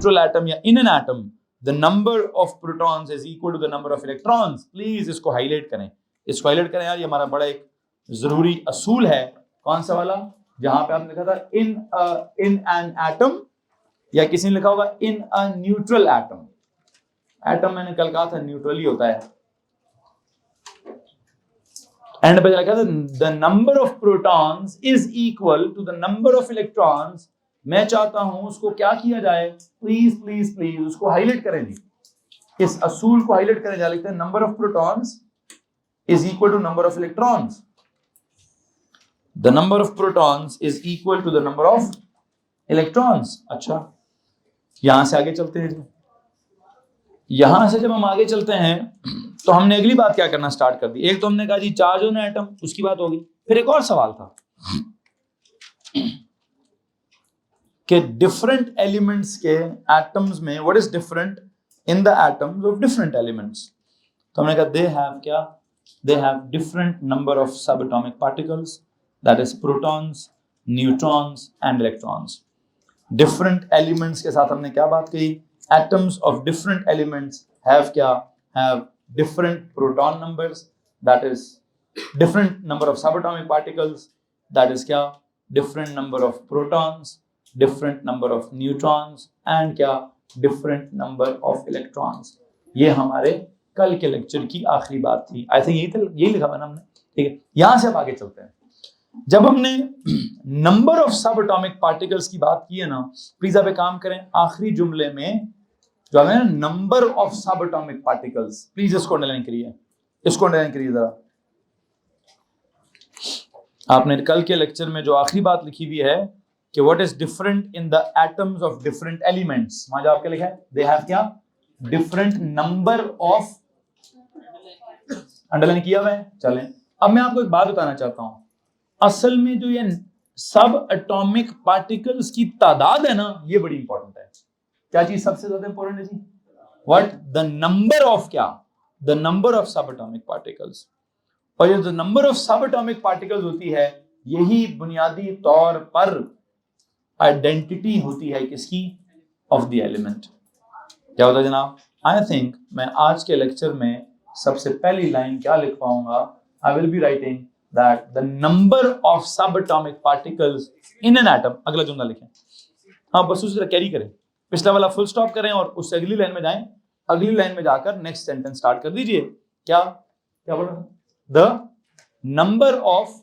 Neutral atom या in an atom the number of protons is equal to the number of electrons. Please इसको highlight करें, इसको highlight करें यार, ये हमारा बड़ा एक जरूरी असूल है। कौन सा वाला? जहां पे आपने लिखा था इन एन एटम, या किसी ने लिखा होगा इन अ न्यूट्रल एटम। एटम मैंने कल कहा था न्यूट्रल ही होता है। एंड पे लिखा था the number of protons is equal to the number of electrons. मैं चाहता हूं उसको क्या किया जाए, प्लीज प्लीज प्लीज उसको हाईलाइट करें जी, इस असूल को हाईलाइट करें जाए। लिखते हैं number of protons is equal to number of electrons. The number of protons is equal to the number of electrons. अच्छा, यहां से आगे चलते हैं जी। यहां से जब हम आगे चलते हैं तो हमने अगली बात क्या करना स्टार्ट कर दी। एक तो हमने कहा जी चार्ज ऑन एटम, उसकी बात होगी। फिर एक और सवाल था कि डिफरेंट एलिमेंट्स के एटम्स में what is different in the atoms of different elements. तो हमने कहा दे हैव क्या, they have different number of सब atomic particles, that is protons, neutrons and electrons. Different elements के साथ हमने क्या बात कही, atoms of different elements have क्या, have different proton numbers, that is different number of subatomic particles, that is क्या, different number of protons, different number of neutrons and क्या, different number of electrons। ये हमारे कल के lecture की आखिरी बात थी। आई थिंक यही लिखा हुआ ना हमने, ठीक है। यहां से अब आगे चलते हैं। जब हमने नंबर ऑफ सब एटॉमिक पार्टिकल्स की बात की है ना, प्लीज आप एक काम करें, आखिरी जुमले में जो है नंबर ऑफ सब एटॉमिक पार्टिकल्स, प्लीज इसको अंडरलाइन करिए, इसको अंडरलाइन करिए जरा। आपने कल के लेक्चर में जो आखिरी बात लिखी हुई है कि what is different in the atoms of different elements, वहां जो आपके लिखा है दे हैव क्या, डिफरेंट नंबर ऑफ, अंडरलाइन किया हुआ है। चलें, अब मैं आपको एक बात बताना चाहता हूं। असल में जो ये सब एटॉमिक पार्टिकल्स की तादाद है ना, ये बड़ी इंपॉर्टेंट है। क्या चीज सबसे ज्यादा इंपॉर्टेंट है जी? व्हाट? द नंबर ऑफ क्या, द नंबर ऑफ सब एटॉमिक पार्टिकल्स। और ये जो नंबर ऑफ सब एटॉमिक पार्टिकल्स होती है, यही बुनियादी तौर पर आइडेंटिटी होती है किसकी, ऑफ द एलिमेंट। क्या होता है जनाब? आई थिंक मैं आज के लेक्चर में सबसे पहली लाइन क्या लिख पाऊंगा, I will be writing that the number of subatomic particles in an atom। अगला जुमला लिखें, हाँ बस उसे कैरी करें, पिछला वाला फुल स्टॉप करें और उससे अगली लाइन में जाएं। अगली लाइन में जाकर नेक्स्ट सेंटेंस स्टार्ट कर दीजिए। क्या क्या बोल रहा है? The number of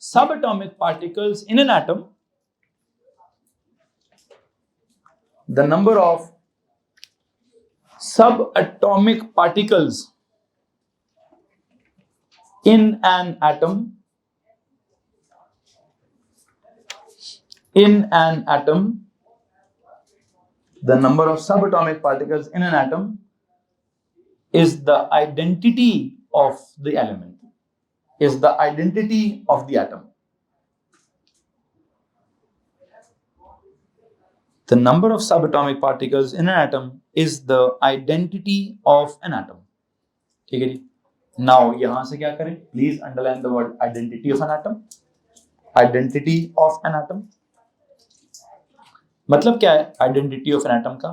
subatomic particles in an atom, the number of subatomic particles in an atom, in an atom, the number of subatomic particles in an atom is the identity of the element, is the identity of the atom। The number of subatomic particles in an atom is the identity of an atom। ठीक है जी। Now यहां से क्या करें, please underline the word identity of an atom. Identity of an atom मतलब क्या है? Identity of an atom का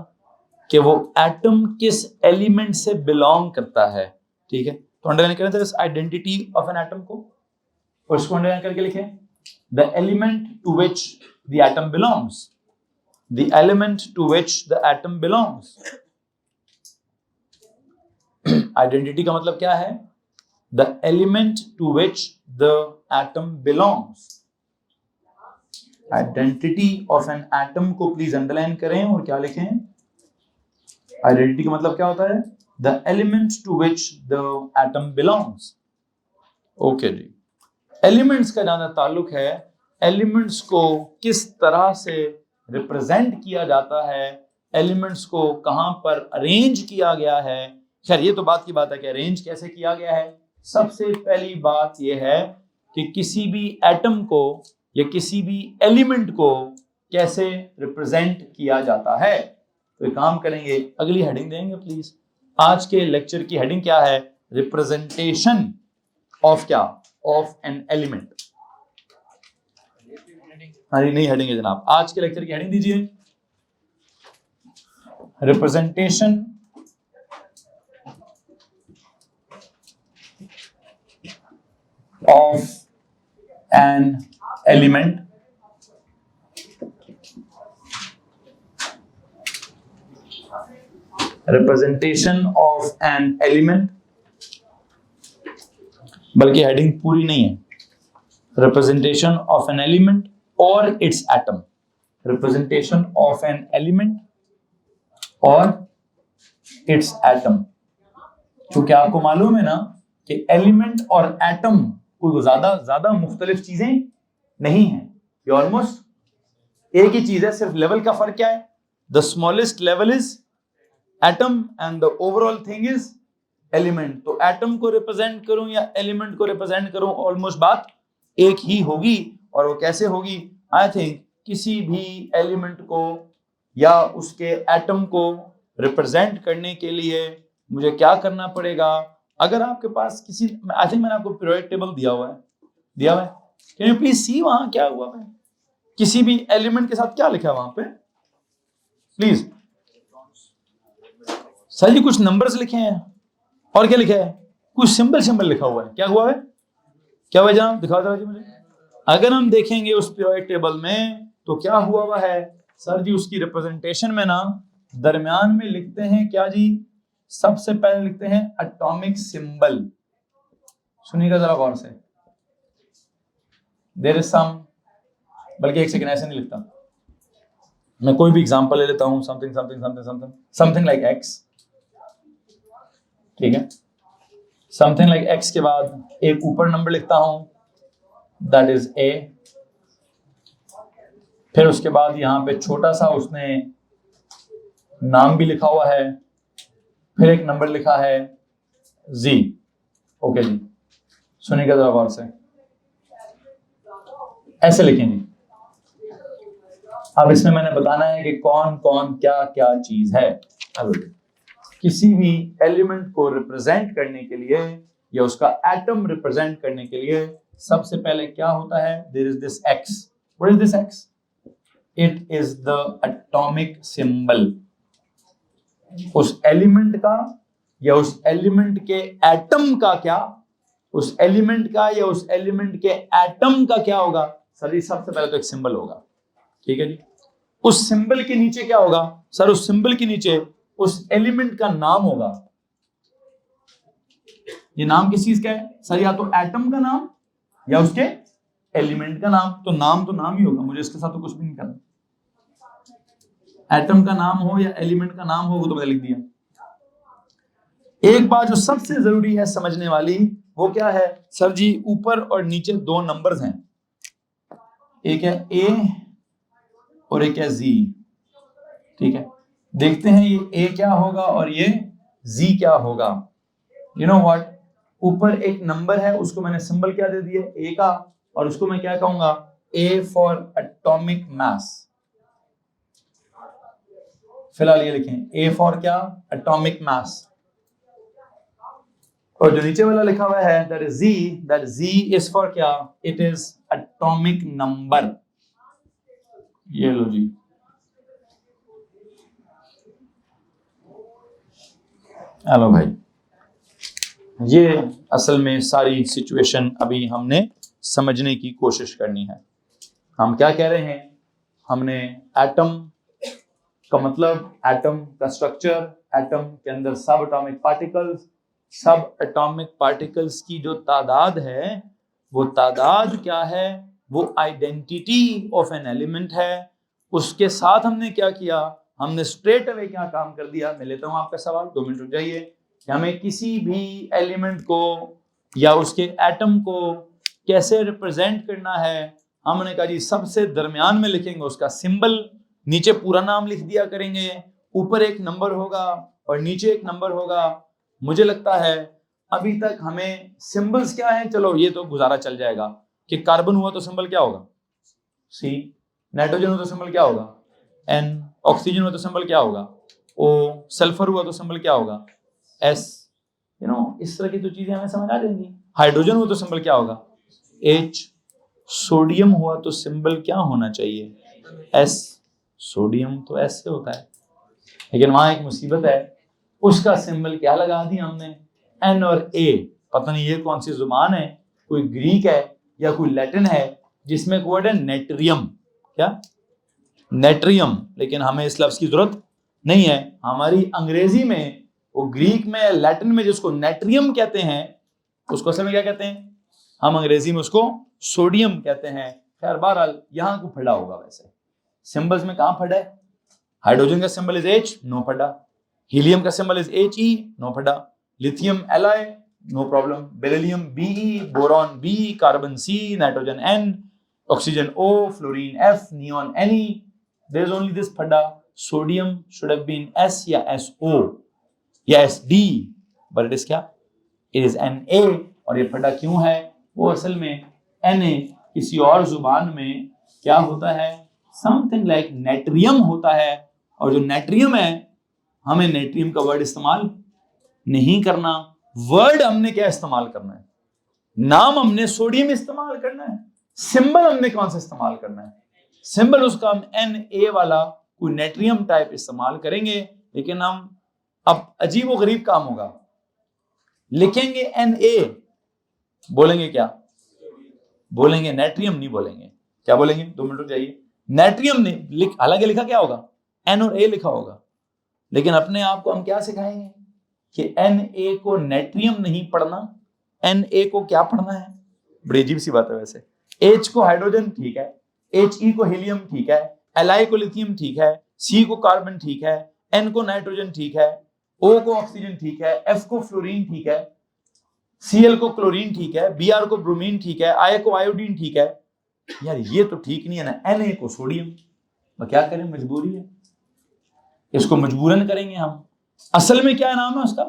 कि वो एटम किस एलिमेंट से बिलोंग करता है। ठीक है, तो अंडरलाइन करें इस आइडेंटिटी ऑफ एन एटम को, और इसको अंडरलाइन करके लिखें the element to which the atom belongs, the element to which the atom belongs. Identity का मतलब क्या है? The element to which the atom belongs। Identity of an atom को प्लीज अंडरलाइन करें और क्या लिखें? आइडेंटिटी का मतलब क्या होता है? The element to which the atom belongs। Okay जी। एलिमेंट्स का जहां ताल्लुक है, एलिमेंट्स को किस तरह से रिप्रेजेंट किया जाता है, एलिमेंट्स को कहां पर अरेंज किया गया है। खैर ये तो बात की बात है कि अरेंज कैसे किया गया है। सबसे पहली बात यह है कि किसी भी एटम को या किसी भी एलिमेंट को कैसे रिप्रेजेंट किया जाता है। तो एक काम करेंगे, अगली हेडिंग देंगे प्लीज। आज के लेक्चर की हेडिंग क्या है? रिप्रेजेंटेशन ऑफ क्या, ऑफ एन एलिमेंट। हमारी नई हेडिंग है जनाब, आज के लेक्चर की हेडिंग दीजिए representation of an element representation of an element, बल्कि हेडिंग पूरी नहीं है, representation of an element or its atom, representation of an element or its atom। क्योंकि आपको मालूम है ना कि एलिमेंट और एटम कोई ज्यादा मुख्तलिफ चीजें नहीं है, ये ऑलमोस्ट एक ही चीज है, सिर्फ लेवल का फर्क क्या है, the smallest level is atom and the overall thing is element. तो एटम को रिप्रेजेंट करूं या एलिमेंट को रिप्रेजेंट करूं, ऑलमोस्ट बात एक ही होगी। और वो कैसे होगी? आई थिंक किसी भी एलिमेंट को या उसके एटम को रिप्रेजेंट करने के लिए मुझे क्या करना पड़ेगा? अगर आपके पास किसी, आई थिंक मैंने आपको पीरियोडिक टेबल दिया हुआ है, कैन यू प्लीज सी वहां क्या हुआ है, किसी भी एलिमेंट के साथ क्या लिखा है वहां पे प्लीज। सर जी कुछ नंबर्स लिखे हैं और क्या लिखा है, कुछ सिंबल लिखा हुआ है, क्या हुआ है, क्या हुआ जनाब, दिखाओ जरा जी मुझे। अगर हम देखेंगे उस पीरियोडिक टेबल में तो क्या हुआ है सर जी, उसकी रिप्रेजेंटेशन में ना दरमियान में लिखते हैं क्या जी, सबसे पहले लिखते हैं एटॉमिक सिंबल। सुनिएगा जरा गौर से, देयर इज सम, बल्कि एक सेकंड ऐसे नहीं लिखता मैं, कोई भी एग्जांपल ले लेता हूं, समथिंग लाइक एक्स, ठीक है, समथिंग लाइक एक्स के बाद एक ऊपर नंबर लिखता हूं, दैट इज ए, फिर उसके बाद यहां पे छोटा सा उसने नाम भी लिखा हुआ है, फिर एक नंबर लिखा है जी। ओके जी, सुनिएगा जरा गौर से, ऐसे लिखें जी। अब इसमें मैंने बताना है कि कौन कौन क्या क्या चीज है। अब किसी भी एलिमेंट को रिप्रेजेंट करने के लिए या उसका एटम रिप्रेजेंट करने के लिए सबसे पहले क्या होता है, there is this X. What is this X? It is the atomic symbol. उस एलिमेंट का या उस एलिमेंट के एटम का क्या, उस एलिमेंट का या उस एलिमेंट के एटम का क्या होगा सर? सबसे पहले तो एक सिंबल होगा, ठीक है जी। उस सिंबल के नीचे क्या होगा सर? उस सिंबल के नीचे उस एलिमेंट का नाम होगा। ये नाम किस चीज का है सर? या तो एटम का नाम या उसके एलिमेंट का नाम। तो नाम ही होगा, मुझे इसके साथ तो कुछ भी नहीं करना। एटम का नाम हो या एलिमेंट का नाम हो, वो तो मैंने लिख दिया। एक बात जो सबसे जरूरी है समझने वाली, वो क्या है सर जी? ऊपर और नीचे दो नंबर्स हैं, एक है ए और एक है जी, ठीक है। देखते हैं ये ए क्या होगा और ये जी क्या होगा। यू नो व्हाट, ऊपर एक नंबर है, उसको मैंने सिंबल क्या दे दिया, ए का, और उसको मैं क्या कहूंगा, ए फॉर एटॉमिक मास। फिलहाल ये लिखें ए फॉर क्या, एटॉमिक मास। और जो नीचे वाला लिखा हुआ है दैट जी इज फॉर क्या, इट इज एटॉमिक नंबर। ये लो जी, हेलो भाई, ये असल में सारी सिचुएशन अभी हमने समझने की कोशिश करनी है। हम क्या कह रहे हैं, हमने एटम का मतलब, एटम का स्ट्रक्चर, एटम के अंदर सब एटॉमिक पार्टिकल्स, सब एटॉमिक पार्टिकल्स की जो तादाद है, वो तादाद क्या है, वो आइडेंटिटी ऑफ एन एलिमेंट है। उसके साथ हमने क्या किया, हमने स्ट्रेट अवे क्या काम कर दिया। मैं लेता हूं आपका सवाल, 2 मिनट रुक जाइए। कि हमें किसी भी एलिमेंट को या उसके एटम को कैसे रिप्रेजेंट करना है, हमने कहा जी सबसे दरमियान में लिखेंगे उसका सिंबल, नीचे पूरा नाम लिख दिया करेंगे, ऊपर एक नंबर होगा और नीचे एक नंबर होगा। मुझे लगता है अभी तक हमें सिंबल्स क्या है, चलो ये तो गुजारा चल जाएगा कि कार्बन हुआ तो सिंबल क्या होगा, सी, नाइट्रोजन हुआ तो सिंबल क्या होगा, एन, ऑक्सीजन हुआ तो सिंबल क्या होगा, ओ, सल्फर हुआ तो सिंबल क्या होगा, एस। यू नो, इस तरह की तो चीजें हमें समझ आ जाएंगी। हाइड्रोजन हुआ तो सिंबल क्या होगा, एच, सोडियम हुआ तो सिंबल क्या होना चाहिए, एस, सोडियम तो एस से होता है, लेकिन वहां एक मुसीबत है, उसका सिंबल क्या लगा दिया हमने, एन और ए। पता नहीं ये कौन सी जुबान है, कोई ग्रीक है या कोई लैटिन है, जिसमें एक वर्ड है नेट्रियम। क्या? नेट्रियम। लेकिन हमें इस लफ्ज की जरूरत नहीं है। हमारी अंग्रेजी में, वो ग्रीक में, लैटिन में जिसको नेट्रियम कहते हैं, उसको असल में क्या कहते हैं? हम अंग्रेजी में उसको सोडियम कहते हैं। खैर बहरहाल यहाँ को फटा होगा। वैसे सिंबल्स में कहाँ फटा है? हाइड्रोजन का सिंबल इज H, नो फटा। हीलियम का सिंबल इज He, नो फटा। Lithium Li, no problem. Beryllium Be, boron B, carbon C, nitrogen N, oxygen O, fluorine F, neon Ne. There is only this फटा, sodium should have been S या SO या SD, but it is क्या? It is Na। और ये फटा क्यों है? वो असल में Na किसी और जुबान में क्या होता है? समथिंग लाइक नेट्रियम होता है। और जो नेट्रियम है, हमें नेट्रियम का वर्ड इस्तेमाल नहीं करना। वर्ड हमने क्या इस्तेमाल करना है? नाम हमने सोडियम इस्तेमाल करना है। सिंबल हमने कौन सा इस्तेमाल करना है? सिंबल उसका हम Na वाला कोई नेट्रियम टाइप इस्तेमाल करेंगे। लेकिन हम अब अजीब व गरीब काम होगा, लिखेंगे Na, बोलेंगे क्या? बोलेंगे नेट्रियम, नहीं बोलेंगे। क्या बोलेंगे? 2 मिनट रुक जाइए। नेट्रियम ने हालांकि लिखा क्या होगा? N और A लिखा होगा। लेकिन अपने आप को हम क्या सिखाएंगे कि Na को नेट्रियम नहीं पढ़ना, Na को क्या पढ़ना है? बड़ी अजीब सी बात है। वैसे H को हाइड्रोजन ठीक है, He को हीलियम ठीक है, Li को लिथियम ठीक है, C को कार्बन ठीक है, N को नाइट्रोजन ठीक है, O को ऑक्सीजन ठीक है, F को फ्लोरीन ठीक है, Cl को क्लोरीन ठीक है, Br को ब्रोमीन ठीक है, I को आयोडीन ठीक है। यार ये तो ठीक नहीं है ना। Na को सोडियम। तो क्या करें? मजबूरी है, इसको मजबूरन करेंगे हम। असल में क्या नाम है उसका?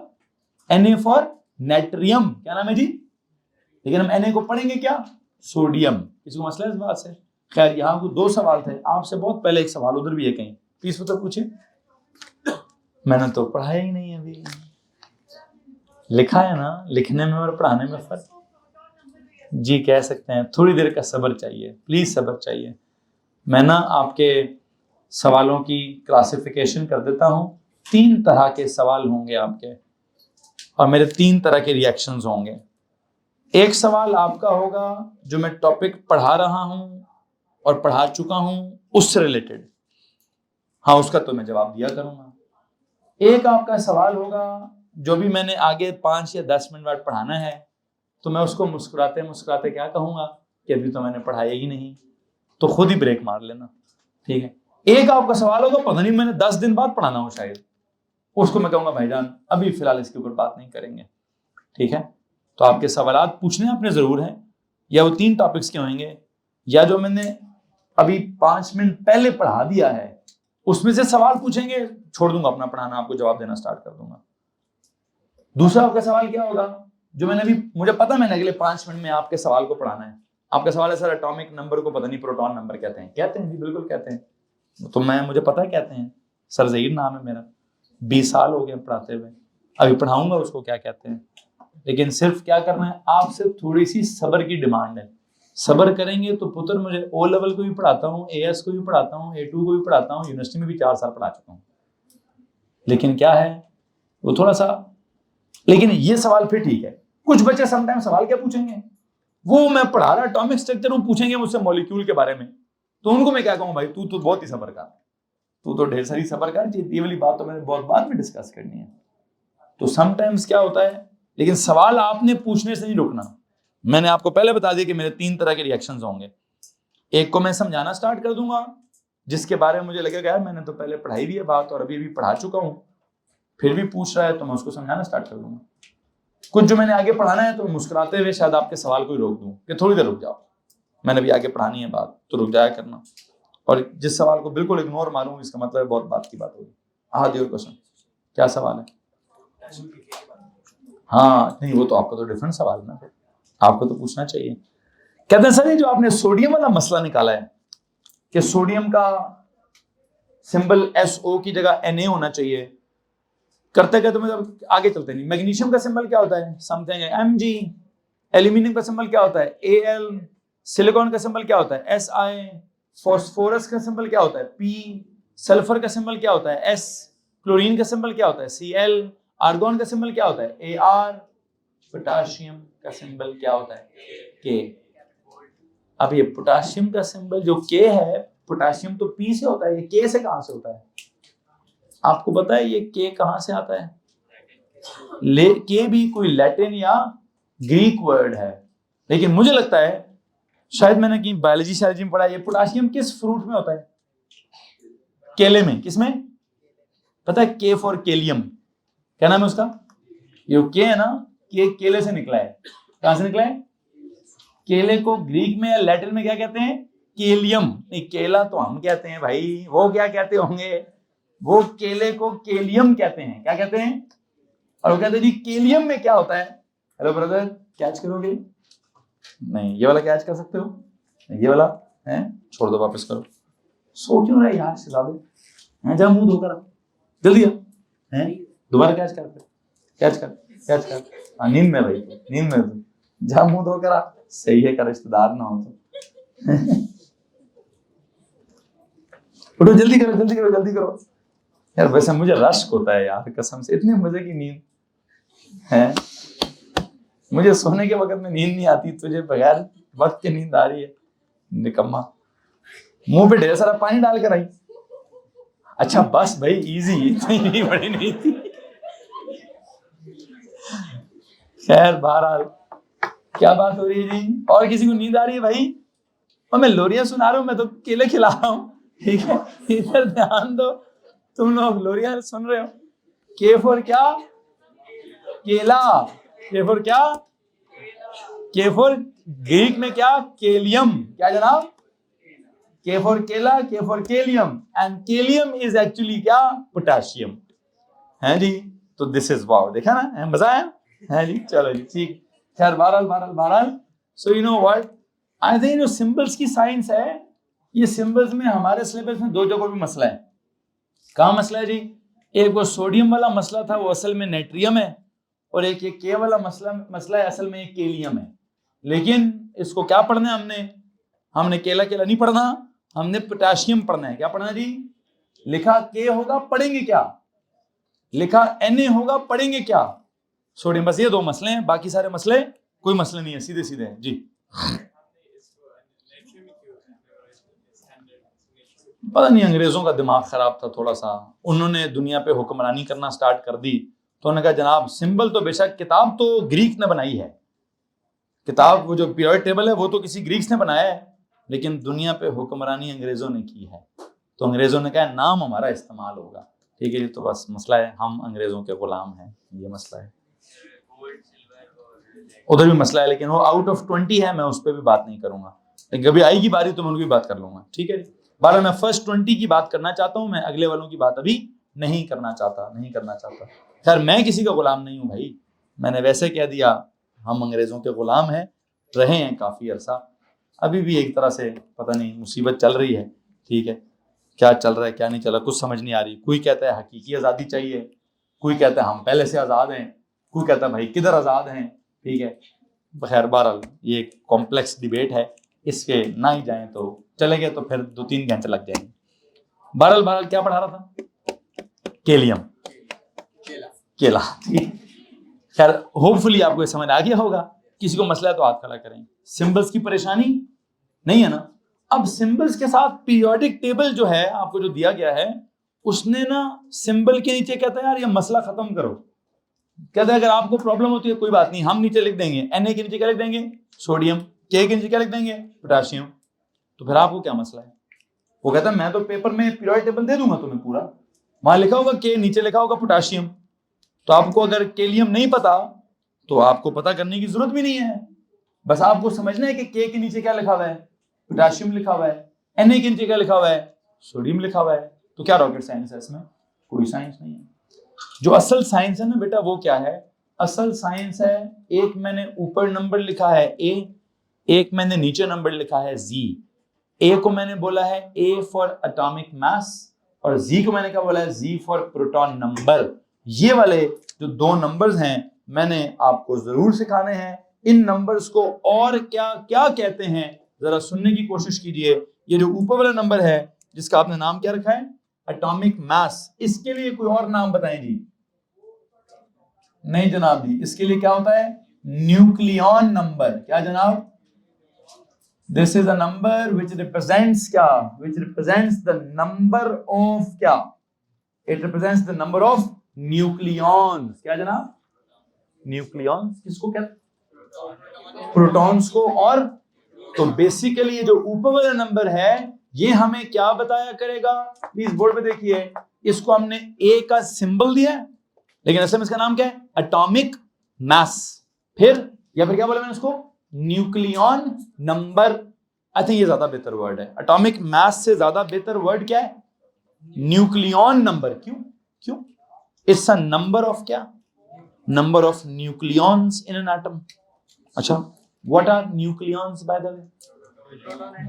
Na for natrium. क्या नाम है जी? लेकिन हम Na को पढ़ेंगे क्या? सोडियम। इसको मसला इस बात से। खैर यहाँ को 2 सवाल थे आपसे, बहुत पहले एक सवाल उधर भी है कहीं, प्लीज तो पूछे। मैंने तो पढ़ाया ही नहीं अभी। लिखा है ना, लिखने में और पढ़ाने में फर्क जी। कह सकते हैं थोड़ी देर का सब्र चाहिए, प्लीज सब्र चाहिए। मैं ना आपके सवालों की क्लासिफिकेशन कर देता हूं। 3 तरह के सवाल होंगे आपके, और मेरे 3 तरह के रिएक्शंस होंगे। एक सवाल आपका होगा जो मैं टॉपिक पढ़ा रहा हूं और पढ़ा चुका हूं, उससे रिलेटेड, हाँ उसका तो मैं जवाब दिया करूंगा। एक आपका सवाल होगा जो भी मैंने आगे 5 या 10 मिनट बाद पढ़ाना है, तो मैं उसको मुस्कुराते मुस्कुराते क्या कहूंगा कि अभी तो मैंने पढ़ाया ही नहीं, तो खुद ही ब्रेक मार लेना, ठीक है। एक आपका सवाल होगा पता नहीं मैंने 10 दिन बाद पढ़ाना हो शायद, उसको मैं कहूंगा भाईजान अभी फिलहाल इसके ऊपर बात नहीं करेंगे, ठीक है। तो आपके सवालात पूछने आपने जरूर हैं, या वो 3 टॉपिक्स के होंगे, या जो मैंने अभी 5 मिनट पहले पढ़ा दिया है उसमें से सवाल पूछेंगे, छोड़ दूंगा अपना पढ़ाना, आपको जवाब देना स्टार्ट कर दूंगा। दूसरा आपका सवाल क्या होगा जो मैंने अभी, मुझे पता मैंने अगले 5 मिनट में आपके सवाल को पढ़ाना है। आपका सवाल है सर एटॉमिक नंबर को पता नहीं प्रोटॉन नंबर कहते हैं। कहते हैं जी, बिल्कुल कहते हैं। तो मुझे पता है कहते हैं, सर ज़हीर नाम है मेरा, 20 साल हो गए पढ़ाते हुए, अभी पढ़ाऊंगा उसको क्या कहते हैं। लेकिन सिर्फ क्या करना है, आपसे थोड़ी सी सब्र की डिमांड है। सब्र करेंगे तो पुत्र, मुझे O लेवल को भी पढ़ाता हूँ, AS को भी पढ़ाता हूँ, A2 को भी पढ़ाता हूँ, यूनिवर्सिटी में भी 4 साल पढ़ा चुका हूँ। लेकिन क्या है वो थोड़ा सा, लेकिन ये सवाल फिर ठीक है। कुछ बच्चे समटाइम सवाल क्या पूछेंगे, वो मैं पढ़ा रहा एटॉमिक स्ट्रक्चर, वो पूछेंगे मुझसे मॉलिक्यूल के बारे में, तो उनको मैं क्या कहूँ, भाई तू तो बहुत ही सब्र कर, तू तो ढेर सारी सब्र कर, ये वाली बात तो मैंने बहुत बाद में डिस्कस करनी है। तो समटाइम्स क्या होता है, लेकिन सवाल आपने पूछने से नहीं रुकना। मैंने आपको पहले बता दिया कि मेरे 3 तरह के रिएक्शंस होंगे। एक को मैं समझाना स्टार्ट कर दूंगा, जिसके बारे में मुझे लगेगा यार मैंने तो पहले पढ़ाई भी है बात और अभी भी पढ़ा चुका हूं, फिर भी पूछ रहा है तो मैं उसको समझाना स्टार्ट कर दूंगा। कुछ जो मैंने आगे पढ़ाना है तो मुस्कुराते हुए शायद आपके सवाल को ही रोक दूं कि थोड़ी देर रुक जाओ, मैंने भी आगे पढ़ानी है बात, तो रुक जाया करना। और जिस सवाल को बिल्कुल इग्नोर मारूं, इसका मतलब बहुत बात की बात होगी। हाँ योर क्वेश्चन, क्या सवाल है? हाँ नहीं, वो तो आपका तो डिफरेंट सवाल है ना, फिर आपको तो पूछना चाहिए। कहते हैं सर ये जो आपने सोडियम वाला मसला निकाला है कि सोडियम का सिंबल SO की जगह Na होना चाहिए, करते कहते मतलब आगे चलते नहीं। मैग्नीशियम का सिंबल क्या होता है, समथिंग है Mg। एल्यूमिनियम का सिंबल क्या होता है Al। सिलिकॉन का सिंबल क्या होता है Si। फास्फोरस का सिंबल क्या होता है P। सल्फर का सिंबल क्या होता है S। क्लोरीन का सिंबल क्या होता है Cl, आर्गोन का सिंबल क्या होता है Ar, पोटाशियम का सिंबल क्या होता है K। अब ये पोटाशियम का सिंबल जो K है, पोटाशियम तो P से होता है, ये K से कहां से होता है? आपको पता है ये K कहां से आता है? K भी कोई लैटिन या ग्रीक वर्ड है, लेकिन मुझे लगता है शायद मैंने कहीं बायोलॉजी में पढ़ा, ये पोटाशियम किस फ्रूट में होता है? केले में। किसमें पता है? K for kalium. क्या नाम है उसका? ये K है ना, K केले से निकला है। कहां से निकला है? केले को ग्रीक में या लैटिन में क्या कहते हैं? केलियम। नहीं, केला तो हम कहते हैं भाई, वो क्या कहते होंगे? वो केले को केलियम कहते हैं। क्या कहते हैं? और वो कहते हैं जी केलियम में क्या होता है? हेलो ब्रदर, कैच करोगे? नहीं, ये वाला कैच कर सकते हो? ये वाला है, छोड़ दो, वापस करो। सो क्यों रहे यार सिलादे? जा मुंह धोकर जल्दी है, दोबारा कैच कर, कैच कर, कैच कर। नींद में भाई, नींद में जा मुंह धोकर आ। सही है, का रिश्तेदार ना हो तो उठो, जल्दी करो, जल्दी करो, जल्दी करो यार। वैसे मुझे रश्क होता है यार, कसम से, इतने मजे की नींद है। मुझे सोने के वक्त में नींद नहीं आती, तुझे बगैर वक्त की नींद आ रही है, निकम्मा। मुंह पे ढेर सारा पानी डाल कर आई। अच्छा बस भाई, इजी, इतनी बड़ी नहीं थी। खैर बहरहाल, क्या बात हो रही है जी? और किसी को नींद आ रही है भाई? और मैं लोरियां सुना रहा हूं, मैं तो केले खिला रहा हूं, ठीक है? इधर ध्यान दो, तुम लोग लोरियां सुन रहे हो। K फॉर क्या? केला। K फॉर क्या? K फॉर ग्रीक में क्या? केलियम। क्या जनाब? K फॉर केला, K for kalium, and kalium is actually क्या? पोटाशियम। है जी? तो दिस इज वाओ, देखा ना, मजा आया है जी? चलो जी, ठीक। खैर बहरहाल, so you know what, I think जो सिंबल्स की साइंस है, ये सिंबल्स में हमारे सिलेबस में दो जगह भी मसला है। कहाँ मसला है जी? एक वो सोडियम वाला मसला था, वो असल में नाइट्रियम है, और एक ये K वाला मसला है, असल में ये केलियम है। लेकिन इसको क्या पढ़ना है? हमने केला नहीं पढ़ना, हमने पोटाशियम पढ़ना है। क्या पढ़ना है जी? लिखा K होगा, पढ़ेंगे क्या? लिखा Na होगा, पढ़ेंगे क्या? सोडियम। बस ये दो मसले हैं, बाकी सारे मसले कोई मसले नहीं है, सीधे सीधे हैं जी। पता नहीं, अंग्रेजों का दिमाग खराब था थोड़ा सा, उन्होंने दुनिया पे हुक्मरानी करना स्टार्ट कर दी, तो उन्होंने कहा जनाब सिंबल तो बेशक, किताब तो ग्रीक ने बनाई है, किताब वो जो पीरियड टेबल है वो तो किसी ग्रीक्स ने बनाया है, लेकिन दुनिया पे हुक्मरानी अंग्रेजों ने की है। तो अंग्रेजों ने कहा नाम हमारा इस्तेमाल होगा, ठीक है? तो बस मसला है, हम अंग्रेजों के गुलाम हैं, ये मसला है। उधर भी मसला है, लेकिन वो आउट ऑफ 20 है, मैं उस पर भी बात नहीं करूंगा, लेकिन कभी आएगी बारी तो मैं उनकी बात कर लूंगा, ठीक है? बारह मैं फर्स्ट 20 की बात करना चाहता हूं, मैं अगले वालों की बात अभी नहीं करना चाहता। खैर मैं किसी का गुलाम नहीं हूं भाई, मैंने वैसे कह दिया, हम अंग्रेजों के गुलाम हैं, रहे हैं काफी अरसा, अभी भी एक तरह से पता नहीं मुसीबत चल रही है, ठीक है? क्या चल रहा है क्या नहीं चल रहा कुछ समझ नहीं आ रही। कोई कहता है हकीकी आज़ादी चाहिए, कोई कहता है हम पहले से आज़ाद हैं, कोई कहता है भाई किधर आज़ाद हैं, ठीक है? खैर बहरहाल ये एक कॉम्प्लेक्स डिबेट है, इसके ना ही जाएं तो चले गए तो फिर 2-3 घंटे लग जाएंगे। बहरहाल क्या पढ़ा रहा था? केलियम, केला, ठीक। खैर होपफुली आपको ये समझ आ गया होगा। किसी को मसला है तो हाथ खड़ा करें। सिंबल्स की परेशानी नहीं है ना? अब सिंबल्स के साथ पीरियोडिक टेबल जो है आपको जो दिया गया है, उसने ना सिंबल के नीचे कहता है यार ये मसला खत्म करो, कहता है अगर आपको प्रॉब्लम होती है कोई बात नहीं, हम नीचे लिख देंगे Na के नीचे क्या लिख देंगे? सोडियम। K के नीचे क्या लिख देंगे? पोटाशियम। तो फिर आपको क्या मसला है? वो कहता है मैं तो पेपर में पीरियोडिक टेबल दे दूंगा तुम्हें पूरा, वहां लिखा होगा K, नीचे लिखा होगा पोटाशियम। तो आपको अगर केलियम नहीं पता तो आपको पता करने की जरूरत भी नहीं है, बस आपको समझना है कि K के नीचे क्या लिखा हुआ है? पोटाशियम लिखा हुआ है। Na के नीचे क्या लिखा हुआ है? सोडियम लिखा हुआ है। तो क्या रॉकेट साइंस है इसमें? कोई साइंस नहीं है। जो असल साइंस है ना बेटा, वो क्या है? असल साइंस है, एक मैंने ऊपर नंबर लिखा है A, एक मैंने नीचे नंबर लिखा है Z। A को मैंने बोला है A फॉर एटॉमिक मास, और Z को मैंने क्या बोला है? Z for proton number. ये वाले जो दो नंबर्स हैं मैंने आपको जरूर सिखाने हैं। इन नंबर्स को और क्या क्या कहते हैं जरा सुनने की कोशिश कीजिए। ये जो ऊपर वाला नंबर है जिसका आपने नाम क्या रखा है? एटॉमिक मास, इसके लिए कोई और नाम बताएं जी? नहीं जनाब जी, इसके लिए क्या होता है? Nucleon number. क्या जनाब? This is a number which represents क्या? Which represents the number of क्या? It represents the number of nucleons. क्या जनाब? न्यूक्लियॉन्स किसको कहते? प्रोटॉन्स को। और तो बेसिकली ये जो ऊपर वाला नंबर है ये हमें क्या बताया करेगा? प्लीज बोर्ड पे देखिए, इसको हमने ए का सिंबल दिया है, लेकिन असल में इसका नाम क्या है? Atomic mass. फिर या फिर क्या बोला मैंने उसको? Nucleon number. आई थिंक ये ज्यादा बेहतर वर्ड है। एटॉमिक मास से ज्यादा बेहतर वर्ड क्या है? Nucleon number. क्यों? क्यों? इट्स अ नंबर ऑफ क्या? Number of nucleons in an atom. अच्छा, what are nucleons by the way?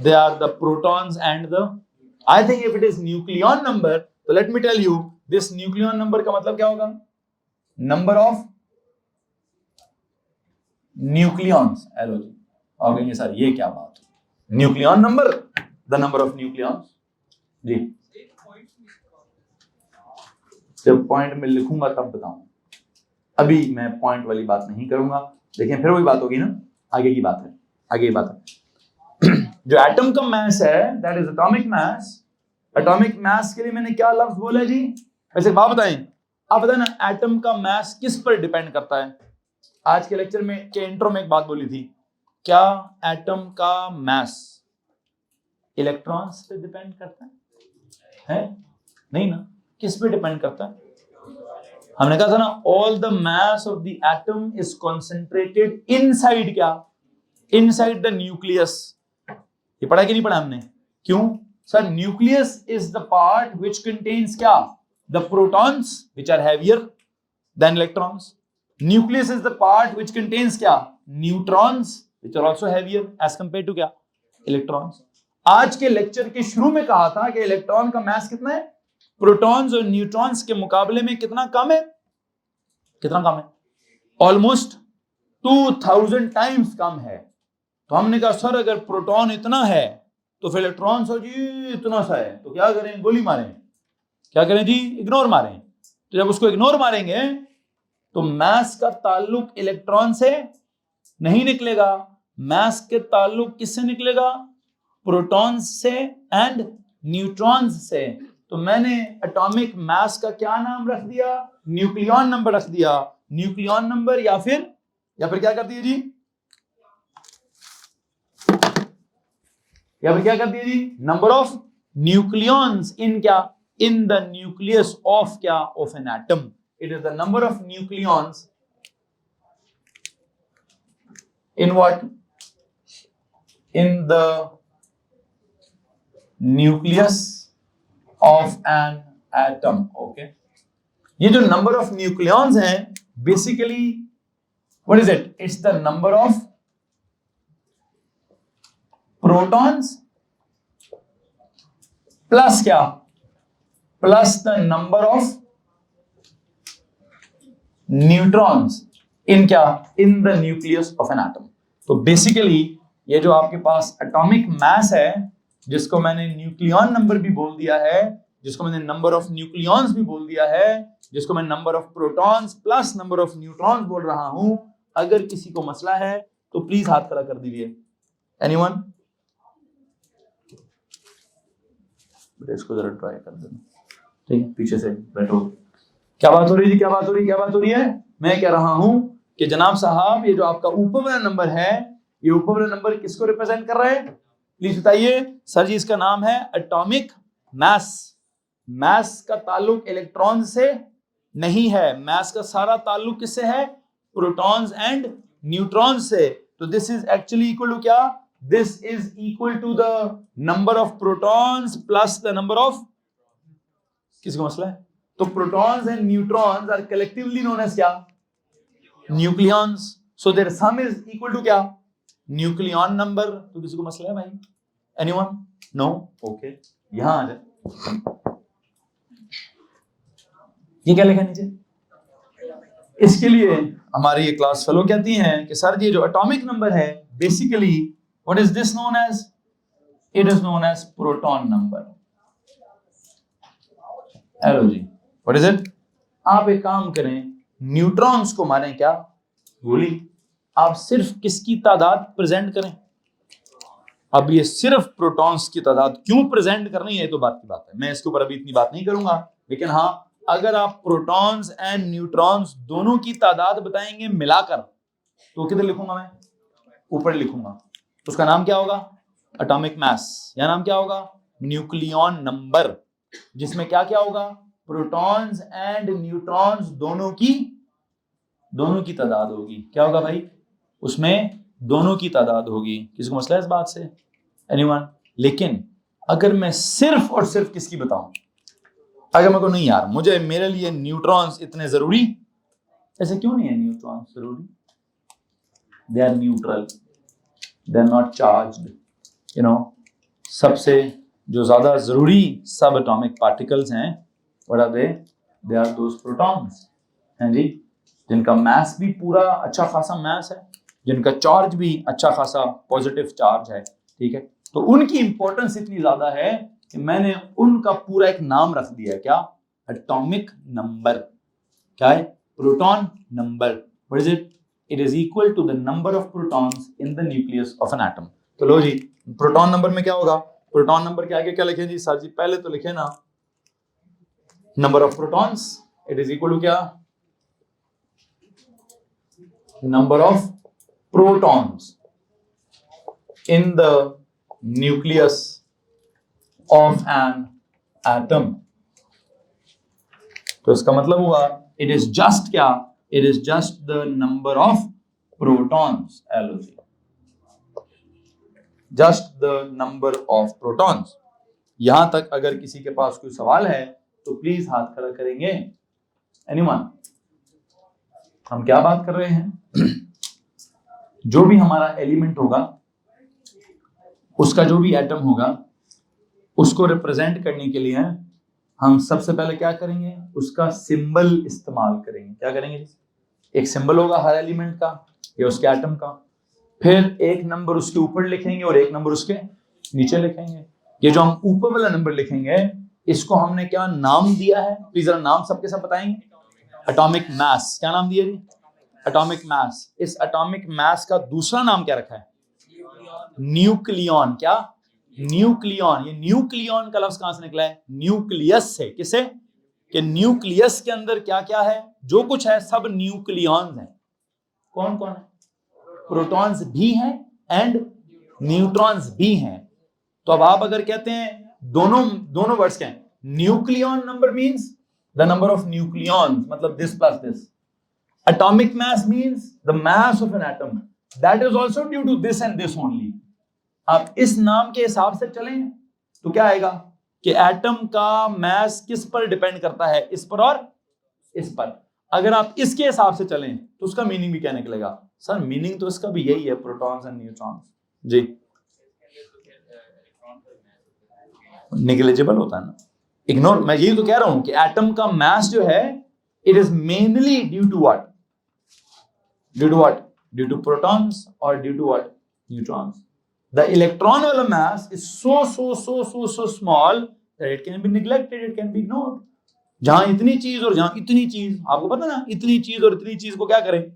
They are the protons and the, I think if it is nucleon number, so let me tell you, this nucleon number का मतलब क्या होगा? Number of nucleons। Hello जी, और कहेंगे sir ये क्या बात? Nucleon number, the number of nucleons. जी, जब पॉइंट में लिखूंगा तब बताऊं, अभी मैं पॉइंट वाली बात नहीं करूंगा। देखिए फिर वही बात होगी ना, आगे की बात है, आगे की बात है। जो एटम का मास है that is atomic mass. Atomic mass के लिए मैंने क्या लफ्ज बोला जी? वैसे बात बताएं, आप बताएं ना, एटम का मास किस पर डिपेंड करता है? आज के लेक्चर में के इंट्रो में एक बात बोली थी, क्या एटम का मास इलेक्ट्रॉन्स पे डिपेंड करता है? नहीं ना, किस पे डिपेंड करता है? हमने कहा था ना, all the mass of the atom is concentrated inside क्या? Inside the nucleus. ये पढ़ा कि नहीं पढ़ा हमने? क्यों sir? Nucleus is the part which contains क्या? The protons which are heavier than electrons. Nucleus is the part which contains क्या? Neutrons which are also heavier as compare to क्या? इलेक्ट्रॉन्स। आज के लेक्चर के शुरू में कहा था कि इलेक्ट्रॉन का मास कितना है? प्रोटॉन्स और न्यूट्रॉन्स के मुकाबले में कितना कम है? कितना कम है? ऑलमोस्ट 2000 टाइम्स कम है। तो हमने कहा सर अगर प्रोटॉन इतना है तो फिर इलेक्ट्रॉन सर जी इतना सा है, तो क्या करें? गोली मारें? क्या करें जी? इग्नोर मारें। तो जब उसको इग्नोर मारेंगे तो मास का ताल्लुक इलेक्ट्रॉन से नहीं निकलेगा, मास के ताल्लुक किससे निकलेगा? प्रोटॉन्स से एंड न्यूट्रॉन्स से। तो मैंने एटॉमिक मास का क्या नाम रख दिया? न्यूक्लियॉन नंबर रख दिया। न्यूक्लियॉन नंबर या फिर क्या कर दिया जी? या फिर क्या कर दिया जी? नंबर ऑफ न्यूक्लियॉन्स इन क्या? इन द न्यूक्लियस ऑफ क्या? Of an atom. It is the number of nucleons in what? In the nucleus of an atom. Okay, ये जो नंबर ऑफ न्यूक्लियॉन्स हैं basically what is it? It's the number of protons plus क्या? Plus the number of neutrons in क्या? In the nucleus of an atom. तो basically ये जो आपके पास atomic mass है, जिसको मैंने न्यूक्लियॉन नंबर भी बोल दिया है, जिसको मैंने नंबर ऑफ न्यूक्लियॉन्स भी बोल दिया है, जिसको मैं number of protons plus number of neutrons बोल रहा हूं, अगर किसी को मसला है तो प्लीज हाथ खड़ा कर दीजिए। एनीवन? इसको जरा ट्राई कर देना, ठीक है? पीछे से बैठो। क्या बात हो रही है? क्या बात हो रही है? क्या बात हो रही है? मैं कह रहा हूं कि जनाब साहब ये जो आपका ऊपर वाला नंबर है, ये ऊपर वाला नंबर किसको रिप्रेजेंट कर रहा है? प्लीज बताइए सर जी। इसका नाम है एटॉमिक मास। मास का ताल्लुक इलेक्ट्रॉन से नहीं है, मास का सारा ताल्लुक किससे है? प्रोटॉन्स एंड न्यूट्रॉन्स से। तो this is actually equal to क्या? This is equal to the number of protons plus the number of, किसी को मसला है? तो protons and neutrons are collectively known as क्या? Nucleons. So their sum is equal to क्या? Nucleon number. तो किसी को मसला है भाई? एनीवन? नो? ओके, यहां आ जाए। ये क्या लिखा नीचे? इसके लिए हमारी ये क्लास फेलो कहती हैं कि सर जी जो एटॉमिक नंबर है basically what is this known as? It is known as proton number. Hello जी, व्हाट इज इट? आप एक काम करें, न्यूट्रॉन्स को मारें क्या गोली, आप सिर्फ किसकी तादाद प्रेजेंट करें? अब ये सिर्फ प्रोटॉन्स की तादाद क्यों प्रेजेंट करनी है तो बात की बात है, मैं इसके ऊपर अभी इतनी बात नहीं करूंगा, लेकिन हाँ अगर आप प्रोटॉन्स एंड न्यूट्रॉन्स दोनों की तादाद बताएंगे मिलाकर तो किधर लिखूंगा मैं? ऊपर लिखूंगा। उसका नाम क्या होगा? एटॉमिक मास, या नाम क्या होगा? न्यूक्लियॉन नंबर, जिसमें क्या क्या होगा? प्रोटॉन्स एंड न्यूट्रॉन्स दोनों की तादाद होगी। क्या होगा भाई? उसमें दोनों की तादाद होगी। किसको मसला है इस बात से? एनीवन? लेकिन अगर मैं सिर्फ और सिर्फ किसकी बताऊं, अगर मैं को नहीं यार मुझे मेरे लिए न्यूट्रॉन्स इतने जरूरी, ऐसे क्यों नहीं है न्यूट्रॉन्स जरूरी? They are neutral, they are not charged, you know. सबसे जो ज्यादा जरूरी सब एटॉमिक पार्टिकल्स हैं, what are they? They are those protons, हैं जी, जिनका मास भी पूरा अच्छा खासा मास है, जिनका चार्ज भी अच्छा खासा पॉजिटिव चार्ज है, ठीक है। तो उनकी इंपॉर्टेंस इतनी ज्यादा है कि मैंने उनका पूरा एक नाम रख दिया है, क्या? Atomic number. क्या है? Proton number. What is it? It is equal to the number of protons in the nucleus of an atom. तो लो जी, प्रोटॉन नंबर में क्या होगा? प्रोटॉन नंबर के आगे क्या लिखें जी सर जी? पहले तो लिखे ना number of protons, it is equal to क्या? Number of protons in the nucleus of an atom। तो इसका मतलब हुआ it is just क्या? It is just the number of protons, LOC, just the number of protons। यहां तक अगर किसी के पास कोई सवाल है तो प्लीज हाथ खड़ा करेंगे। एनीवन? हम क्या बात कर रहे हैं? जो भी हमारा एलिमेंट होगा, उसका जो भी एटम होगा, उसको रिप्रेजेंट करने के लिए हम सबसे पहले क्या करेंगे? उसका सिंबल इस्तेमाल करेंगे। क्या करेंगे? एक सिंबल होगा हर एलिमेंट का या उसके एटम का, फिर एक नंबर उसके ऊपर लिखेंगे और एक नंबर उसके नीचे लिखेंगे। ये जो हम ऊपर वाला नंबर लिखेंगे, इसको हमने क्या नाम दिया है? प्लीज जरा नाम सबके सब बताएंगे। Atomic mass. क्या नाम दिया जी? Atomic mass. इस एटॉमिक मास का दूसरा नाम क्या रखा है? न्यूक्लियॉन। क्या? न्यूक्लियॉन। ये न्यूक्लियॉन का लफ्ज कहां से निकला है? न्यूक्लियस से। किसे? कि न्यूक्लियस के अंदर क्या क्या है? जो कुछ है सब न्यूक्लियॉन्स हैं। कौन कौन है? प्रोटॉन्स भी हैं एंड न्यूट्रॉन्स भी हैं। तो अब आप अगर कहते हैं दोनों वर्ड्स क्या हैं? Nucleon number means the number of nucleons, मतलब this plus this. Atomic mass means the mass of an atom that is also due to this and this only। आप इस नाम के हिसाब से चलें तो क्या आएगा कि एटम का मास किस पर डिपेंड करता है? इस पर और इस पर। अगर आप इसके हिसाब से चलें तो उसका मीनिंग भी क्या निकलेगा? सर मीनिंग तो इसका भी यही है, प्रोटॉन्स एंड न्यूट्रॉन्स। जी, निग्लिजिबल होता है ना, इग्नोर। मैं यही तो कह रहा हूं कि एटम का मास जो है, it is mainly due to what? Due to what? Due to protons or due to what? Neutrons। The electron wala mass is so small that it can be neglected, it can be ignored। जहां इतनी चीज और जहां इतनी चीज, आपको पता ना, इतनी चीज और इतनी चीज को क्या करें?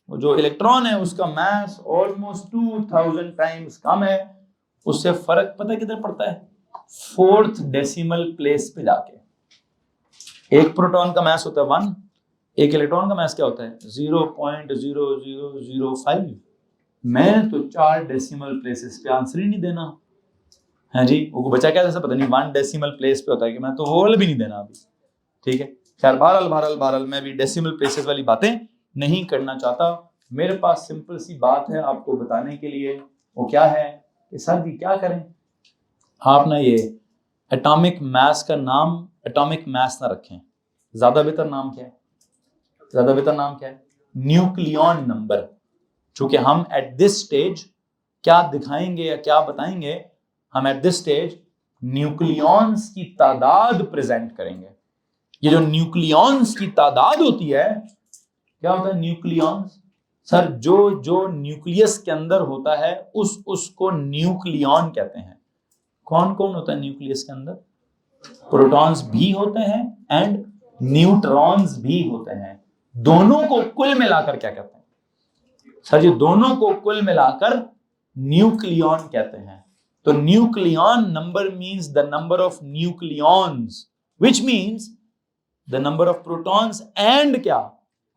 वो जो इलेक्ट्रॉन है उसका मास ऑलमोस्ट 2000 टाइम्स कम है, उससे फर्क पता किधर पड़ता है? 4th डेसिमल प्लेस पे जाके। एक प्रोटॉन का मास होता है 1, एक इलेक्ट्रॉन का मास क्या होता है? 0.0005। मैं तो 4 डेसिमल प्लेसेस पे आंसर ही नहीं देना है जी। वो बचा क्या जैसे पता नहीं 1 डेसिमल प्लेस पे होता है कि मैं तो वो वाला भी नहीं देना अभी, ठीक है। खैर बहरहाल मैं भी डेसिमल प्लेसेस वाली बातें नहीं करना चाहता। मेरे पास सिंपल सी बात है आपको बताने के लिए, वो क्या है कि सर जी क्या करें, आप ना ये एटॉमिक मास का नाम एटॉमिक मास ना रखें। ज्यादा बेहतर नाम क्या है? ज्यादा बेहतर नाम क्या है? Nucleon number. चूंकि हम एट दिस स्टेज क्या दिखाएंगे या क्या बताएंगे? हम एट दिस स्टेज न्यूक्लियॉन्स की तादाद प्रेजेंट करेंगे। ये जो न्यूक्लियॉन्स की तादाद होती है, क्या होता है न्यूक्लियॉन्स? सर जो न्यूक्लियस के अंदर होता है उसको न्यूक्लियॉन कहते हैं। कौन कौन होता है न्यूक्लियस के अंदर? प्रोटॉन्स भी होते हैं एंड न्यूट्रॉन्स भी होते हैं। दोनों को कुल मिलाकर क्या कहते हैं सर जी? दोनों को कुल मिलाकर न्यूक्लियॉन कहते हैं। तो nucleon number means the number of nucleons, which means the number of protons and क्या,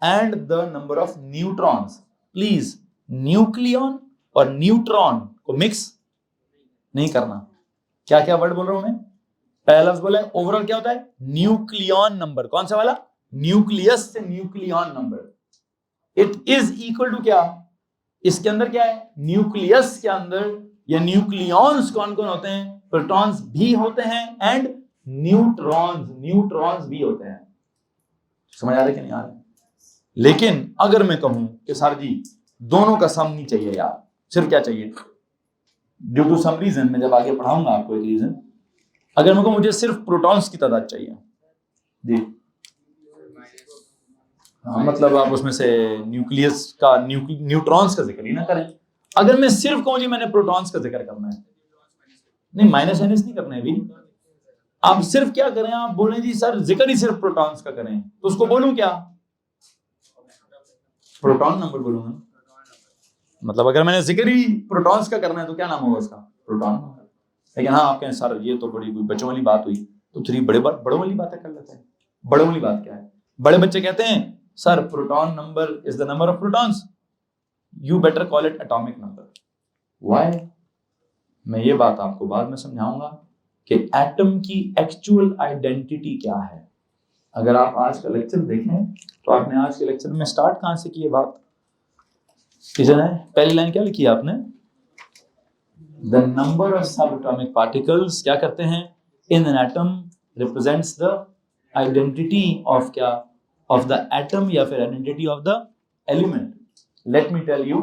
and the number of neutrons. Please nucleon और न्यूट्रॉन को मिक्स नहीं करना। क्या क्या वर्ड बोल रहा हूं मैं? पहला लफ्ज बोला ओवरऑल क्या होता है? Nucleon number. कौन सा वाला? न्यूक्लियस से nucleon number. It is equal to क्या? इसके अंदर क्या है? न्यूक्लियस के अंदर या न्यूक्लियॉन्स कौन कौन होते हैं? प्रोटॉन्स भी होते हैं एंड न्यूट्रॉन्स भी होते हैं। समझ आ रहा है कि नहीं आ रहा है? लेकिन अगर मैं कहूं कि सर जी दोनों का सम नहीं चाहिए यार, सिर्फ क्या चाहिए? ड्यू टू सम रीजन, मैं जब आगे पढ़ाऊंगा आपको एक रीजन, अगर मैं कहूं मुझे सिर्फ प्रोटॉन्स की तादाद चाहिए जी, हाँ, मतलब आप उसमें से न्यूक्लियस का न्यूट्रॉन्स का जिक्र ही ना करें। अगर मैं सिर्फ कहूं जी मैंने प्रोटॉन्स का जिक्र करना है, नहीं माइनस माइनस नहीं करना है अभी, आप सिर्फ क्या करें, आप बोलें जी सर जिक्र ही सिर्फ प्रोटॉन्स का करें, तो उसको बोलूं क्या? प्रोटॉन नंबर बोलूंगा। मतलब अगर मैंने जिक्र ही प्रोटॉन्स का करना है तो क्या नाम होगा उसका? Proton number. लेकिन हाँ आप कहें सर ये तो बड़ी बच्चों वाली बात हुई, तो थ्री बड़ों वाली बातें कर लेते हैं। बड़ों वाली बात क्या है? बड़े बच्चे कहते हैं sir proton number is the number of protons, you better call it atomic number. Why? मैं ये बात आपको बाद में समझाऊंगा कि एटम की एक्चुअल आइडेंटिटी क्या है। अगर आप आज का लेक्चर देखें तो आपने आज के लेक्चर में स्टार्ट कहां से की है बात? किसी ने पहली लाइन क्या लिखी है आपने? द नंबर ऑफ सब एटॉमिक पार्टिकल्स क्या करते हैं in an atom represents the identity of क्या, ऑफ द एटम या फिर identity of the element. Let me tell you,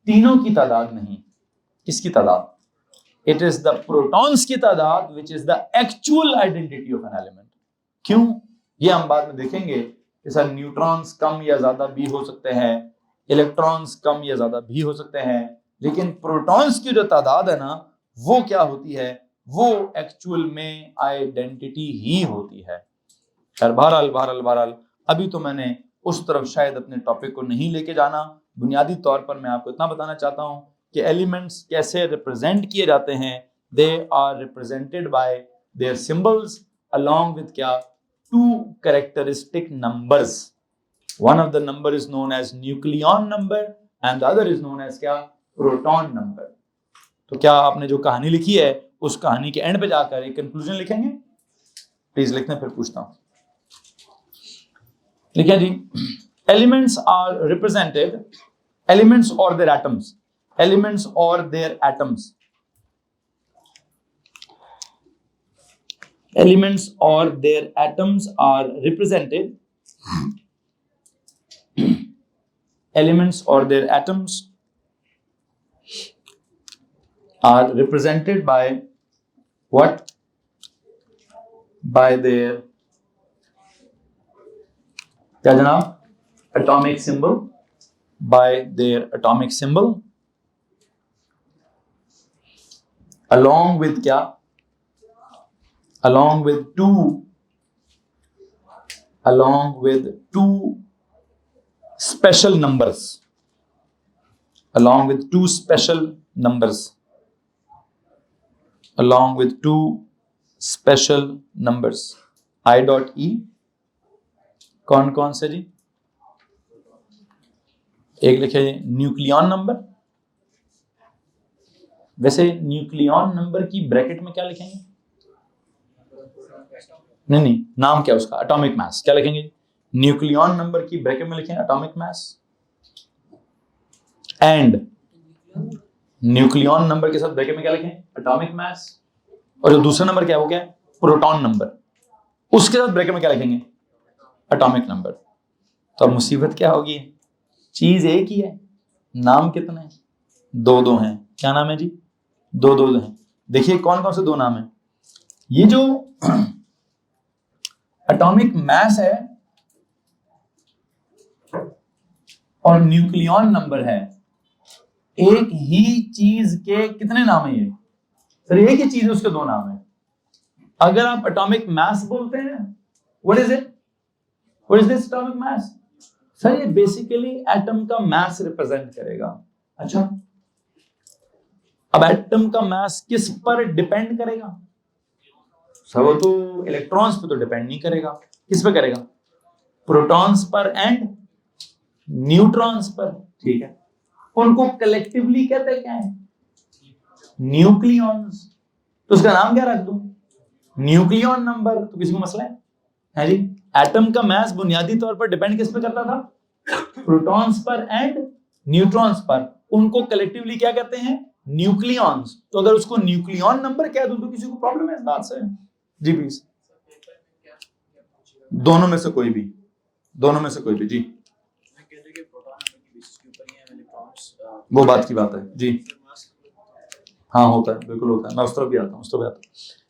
तीनों की तादाद नहीं। किसकी तादाद? इट इज द प्रोटॉन्स की तादाद which is the actual identity of an element. क्यों? ये हम बाद में देखेंगे कि सर न्यूट्रॉन्स कम या ज्यादा भी हो सकते हैं, इलेक्ट्रॉन्स कम या ज्यादा भी हो सकते हैं, लेकिन प्रोटॉन्स की जो तादाद है ना वो क्या होती है? वो एक्चुअल में आइडेंटिटी ही होती है। खैर बहरहाल अभी तो मैंने उस तरफ शायद अपने टॉपिक को नहीं लेके जाना। बुनियादी तौर पर मैं आपको इतना बताना चाहता हूं कि एलिमेंट्स कैसे रिप्रेजेंट किए जाते हैं। They are represented by their symbols along with क्या, two characteristic numbers. One of the number is known as nucleon number and the other is known as क्या, proton number. तो क्या आपने जो कहानी लिखी है उस कहानी के एंड पे जाकर एक कंक्लूजन लिखेंगे? प्लीज लिखना, फिर पूछता हूं। लिखिए जी, एलिमेंट्स आर रिप्रेजेंटेड, एलिमेंट्स और देयर एटम्स, एलिमेंट्स और their atoms, elements or their atoms are represented, elements or their atoms are represented by what? By their क्या जनाब? atomic symbol, by their atomic symbol along with क्या, along with two special numbers, along with two special numbers, along with two special numbers, I dot E। कौन कौन से जी? एक लिखे nucleon number. वैसे nucleon number की ब्रैकेट में क्या लिखेंगे? नहीं नाम क्या उसका? Atomic mass. क्या लिखेंगे? न्यूक्लियॉन नंबर की ब्रैकेट में लिखें atomic mass, and nucleon number के साथ ब्रैकेट में क्या लिखें? Atomic mass. और जो दूसरा नंबर क्या है वो क्या है? Proton number. उसके साथ ब्रैकेट में क्या लिखेंगे? Atomic number. तो अब मुसीबत क्या होगी? चीज एक ही है, नाम कितने हैं? दो हैं। क्या नाम है जी? दो हैं। देखिए कौन कौन से दो नाम है। ये जो एटॉमिक मास है और न्यूक्लियॉन नंबर है, एक ही चीज के कितने नाम है? ये सर एक ही चीज है, उसके दो नाम है। अगर आप एटॉमिक मास बोलते हैं, what is it, what is this atomic mass? Sir ये बेसिकली एटम का मास रिप्रेजेंट करेगा। अच्छा, अब एटम का मास किस पर डिपेंड करेगा? सर वो तो इलेक्ट्रॉन्स पे तो डिपेंड नहीं करेगा, किस पे करेगा? प्रोटॉन्स पर एंड न्यूट्रॉन्स पर। ठीक है, उनको कलेक्टिवली कहते हैं क्या है? न्यूक्लियॉन्स। तो उसका नाम क्या रख दूं? Nucleon number. तो किसी को मसला है जी? एटम का मास बुनियादी तौर पर डिपेंड किस पे करता था? प्रोटॉन्स पर एंड न्यूट्रॉन्स पर। उनको कलेक्टिवली क्या कहते हैं? न्यूक्लियॉन्स। तो अगर उसको न्यूक्लियॉन नंबर कह दूं तो किसी को प्रॉब्लम है इस बात से? जी प्लीज। दोनों में से कोई भी, दोनों में से कोई भी। जी वो बात की बात है जी। हाँ होता है, बिल्कुल होता है, मैं उस तरफ भी आता हूँ, उस तरफ भी आता हूँ।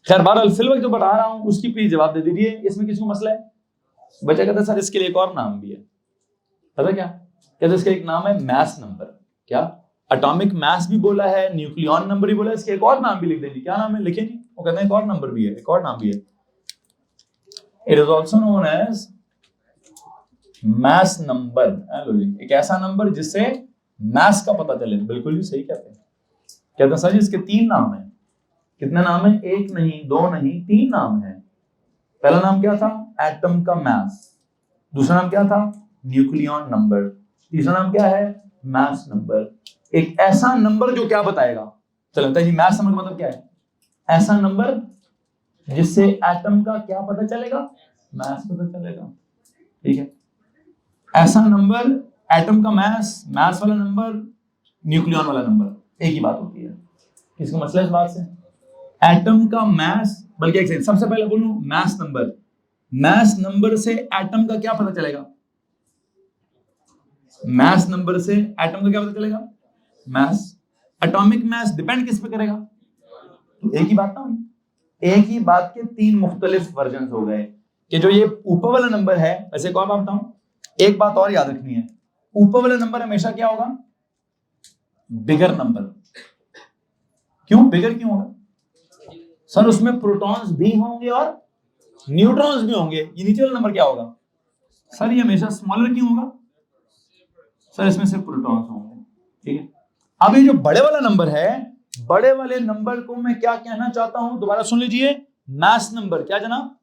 खैर बहरहाल फिल वक्त जो बता रहा हूँ उसकी प्लीज जवाब दे दीजिए। इसमें किसी को मसला है? बच्चा कहता है सर इसके लिए एक और नाम भी है। पता क्या कहते? इसका एक नाम है मास नंबर। क्या? एटॉमिक मास भी बोला है, न्यूक्लियॉन नंबर भी बोला है, इसके एक और नाम भी लिख दीजिए। क्या नाम है? लिखे जी। वो कहते हैं एक और नंबर भी है, एक और नाम भी है। It is also known as mass number. एक ऐसा नंबर जिससे मास का पता चले। बिल्कुल ही सही कहते हैं। कहते हैं सर जी इसके 3 नाम है। कितने नाम है? 1 नहीं, 2 नहीं, 3 नाम है। पहला नाम क्या था? एटम का मास। दूसरा नाम क्या था? Nucleon number. तीसरा नाम क्या है? मास नंबर। एक ऐसा नंबर जो क्या बताएगा? चलो जी, मास नंबर का मतलब क्या है? ऐसा नंबर जिससे एटम का क्या पता चलेगा? मास पता चलेगा। ठीक है, ऐसा नंबर, एटम का मास, मास वाला नंबर, न्यूक्लियॉन वाला नंबर एक ही बात होती है। किसको मसला इस बात से? एटम का मास, बल्कि एक सेकंड, सबसे पहले बोलूं मास नंबर। मास नंबर से एटम का क्या पता चलेगा? मास नंबर से एटम का क्या पता चलेगा? मास। एटॉमिक मास डिपेंड किस पे करेगा? तो एक ही बात ना हुई। एक ही बात के 3 मुख्तलिफ वर्जन हो गए कि जो ये ऊपर वाला नंबर है। वैसे एक और बात बताऊं, एक बात और याद रखनी है, ऊपर वाला नंबर हमेशा क्या होगा? Bigger number. क्यों बिगर क्यों होगा? सर उसमें प्रोटॉन्स भी होंगे और न्यूट्रॉन्स भी होंगे। ये नीचे वाला नंबर क्या होगा? सर ये हमेशा स्मॉलर क्यों होगा? सर इसमें सिर्फ प्रोटॉन्स होंगे। ठीक है, अब ये जो बड़े वाला नंबर है, बड़े वाले नंबर को मैं क्या कहना चाहता हूं दोबारा सुन लीजिए, मास नंबर। क्या जनाब?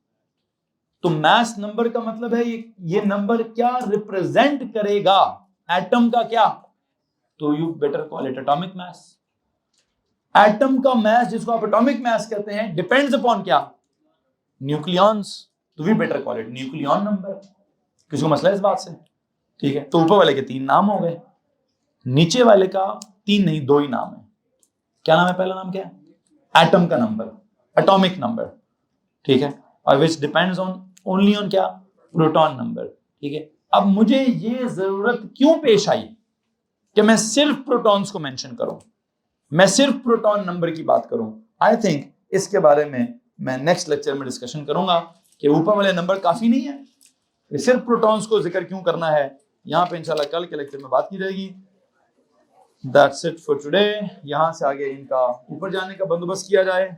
तो मास नंबर का मतलब है ये नंबर क्या रिप्रेजेंट करेगा? एटम का क्या? तो you better call it atomic mass. Atom का मास जिसको आप एटॉमिक मास कहते हैं डिपेंड्स अपॉन क्या? न्यूक्लियॉन्स। तो we better call it nucleon number. किसको मसला है इस बात से? ठीक है, तो ऊपर वाले के 3 नाम हो गए, नीचे वाले का 3 नहीं 2 ही नाम है। क्या नाम है? पहला नाम क्या है? एटम का नंबर, एटॉमिक नंबर। ठीक है, और which depends on only on क्या? Proton number. ठीक है, अब मुझे ये जरूरत क्यों पेश आई कि मैं सिर्फ प्रोटॉन्स को मेंशन करूं, मैं सिर्फ प्रोटॉन नंबर की बात करूं? आई थिंक इसके बारे में मैं नेक्स्ट लेक्चर में डिस्कशन करूंगा कि ऊपर वाले नंबर काफी नहीं है, सिर्फ प्रोटॉन्स को जिक्र क्यों करना है। यहां पे इंशाल्लाह कल के लेक्चर में बात की जाएगी। That's it for today. यहां से आगे इनका ऊपर जाने का बंदोबस्त किया जाए।